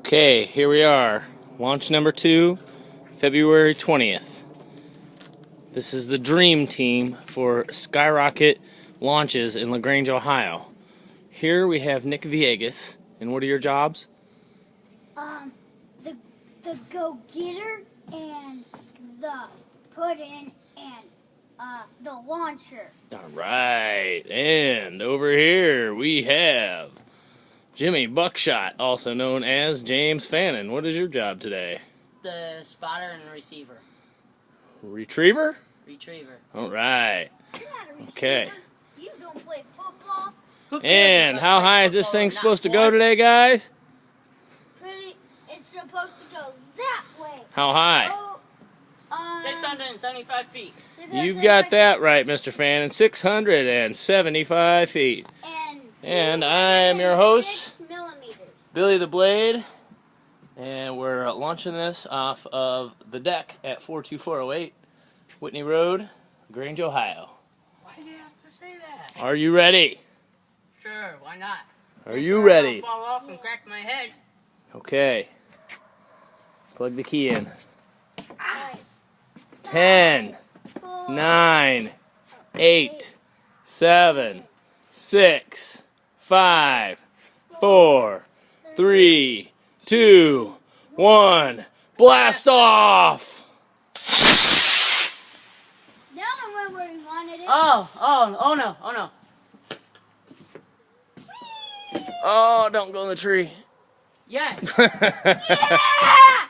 Okay, here we are. Launch number 2, February 20th. This is the dream team for Skyrocket launches in LaGrange, Ohio. Here we have Nick Villegas. And what are your jobs? The go-getter and the put-in and the launcher. Alright, and over here we have Jimmy Buckshot, also known as James Fannin. What is your job today? The spotter and receiver. Retriever? Retriever. Alright. You're not a receiver. Okay. You don't play football. And how high is this thing supposed to go today, guys? It's supposed to go that way. How high? 675 feet. You've got that right, Mr. Fannin. 675 feet. And I'm your host, 6 millimeters. Billy the Blade. And we're launching this off of the deck at 42408 Whitney Road, Grange, Ohio. Why do you have to say that? Are you ready? Sure, why not? Are you ready? I'll fall off and crack my head. Okay. Plug the key in. Right. 10, 9, 8, 7, 6, 5, 4, 3, 2, 1. Blast off! Now I went where you wanted it. Oh no. Oh, don't go in the tree. Yes. Yeah!